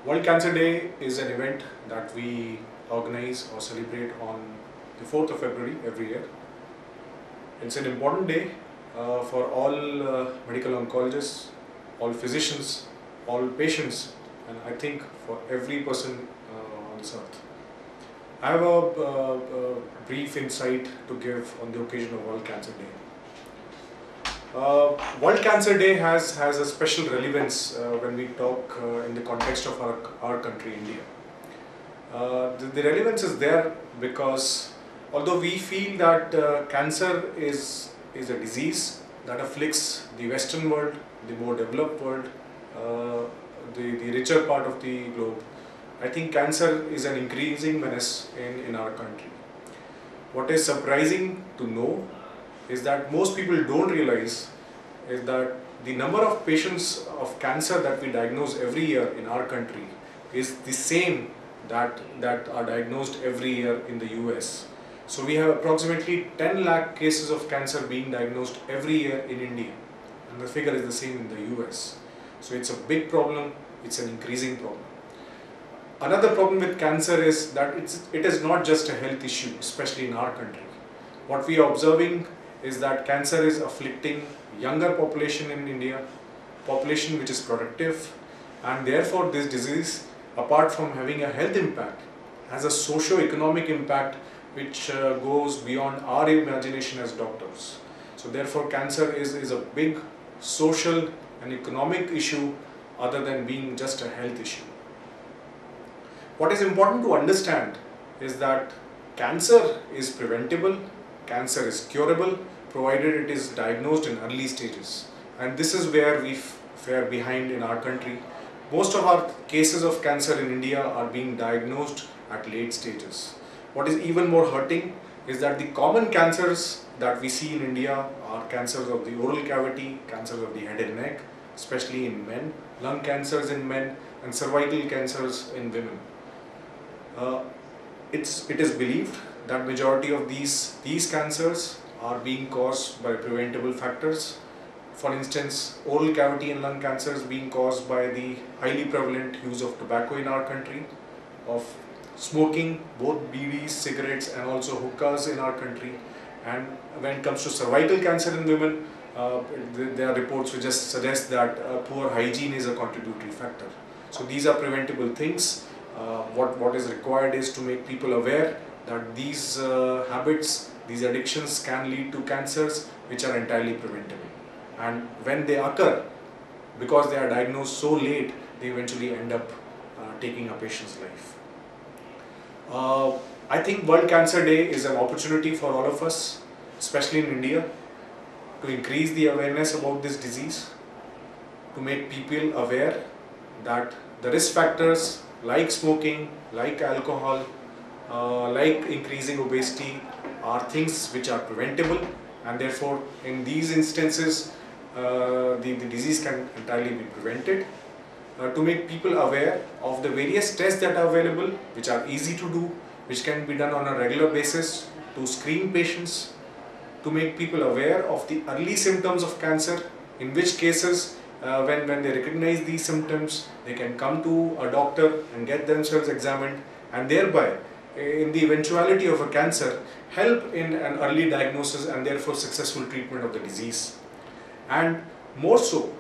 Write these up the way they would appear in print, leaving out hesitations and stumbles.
World Cancer Day is an event that we organize or celebrate on the 4th of February every year. It's an important day for all medical oncologists, all physicians, all patients, and I think for every person on this earth. I have a brief insight to give on the occasion of World Cancer Day. World Cancer Day has a special relevance when we talk in the context of our country, India. The relevance is there because although we feel that cancer is a disease that afflicts the Western world, the more developed world, the richer part of the globe, I think cancer is an increasing menace in our country. What is surprising to know is that most people don't realize is that the number of patients of cancer that we diagnose every year in our country is the same that are diagnosed every year in the US. So we have approximately 10 lakh cases of cancer being diagnosed every year in India, and the figure is the same in the US. So it's a big problem, it's an increasing problem. Another problem with cancer is that it is not just a health issue, especially in our country. What we are observing is that cancer is afflicting younger population in India, population which is productive, and therefore this disease, apart from having a health impact, has a socio-economic impact which goes beyond our imagination as doctors. So therefore cancer is a big social and economic issue other than being just a health issue. What is important to understand is that cancer is preventable, cancer is curable, provided it is diagnosed in early stages. And this is where we fare behind in our country. Most of our cases of cancer in India are being diagnosed at late stages. What is even more hurting is that the common cancers that we see in India are cancers of the oral cavity, cancers of the head and neck, especially in men, lung cancers in men, and cervical cancers in women. It is believed that majority of these cancers are being caused by preventable factors. For instance, oral cavity and lung cancer is being caused by the highly prevalent use of tobacco in our country, of smoking, both BDs, cigarettes, and also hookahs in our country. And when it comes to cervical cancer in women, there are reports which just suggest that poor hygiene is a contributory factor. So these are preventable things. What is required is to make people aware that these habits, these addictions can lead to cancers which are entirely preventable. And when they occur, because they are diagnosed so late, they eventually end up taking a patient's life. I think World Cancer Day is an opportunity for all of us, especially in India, to increase the awareness about this disease, to make people aware that the risk factors like smoking, like alcohol, like increasing obesity are things which are preventable, and therefore in these instances the disease can entirely be prevented. To make people aware of the various tests that are available, which are easy to do, which can be done on a regular basis to screen patients, to make people aware of the early symptoms of cancer, in which cases when they recognize these symptoms, they can come to a doctor and get themselves examined, and thereby, in the eventuality of a cancer, help in an early diagnosis and therefore successful treatment of the disease. And more so,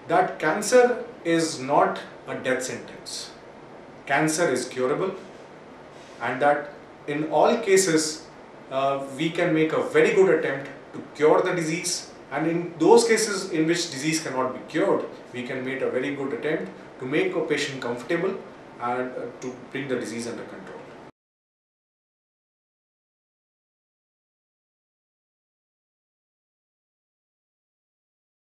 that cancer is not a death sentence. Cancer is curable, and that in all cases we can make a very good attempt to cure the disease. And in those cases in which disease cannot be cured, we can make a very good attempt to make a patient comfortable and to bring the disease under control.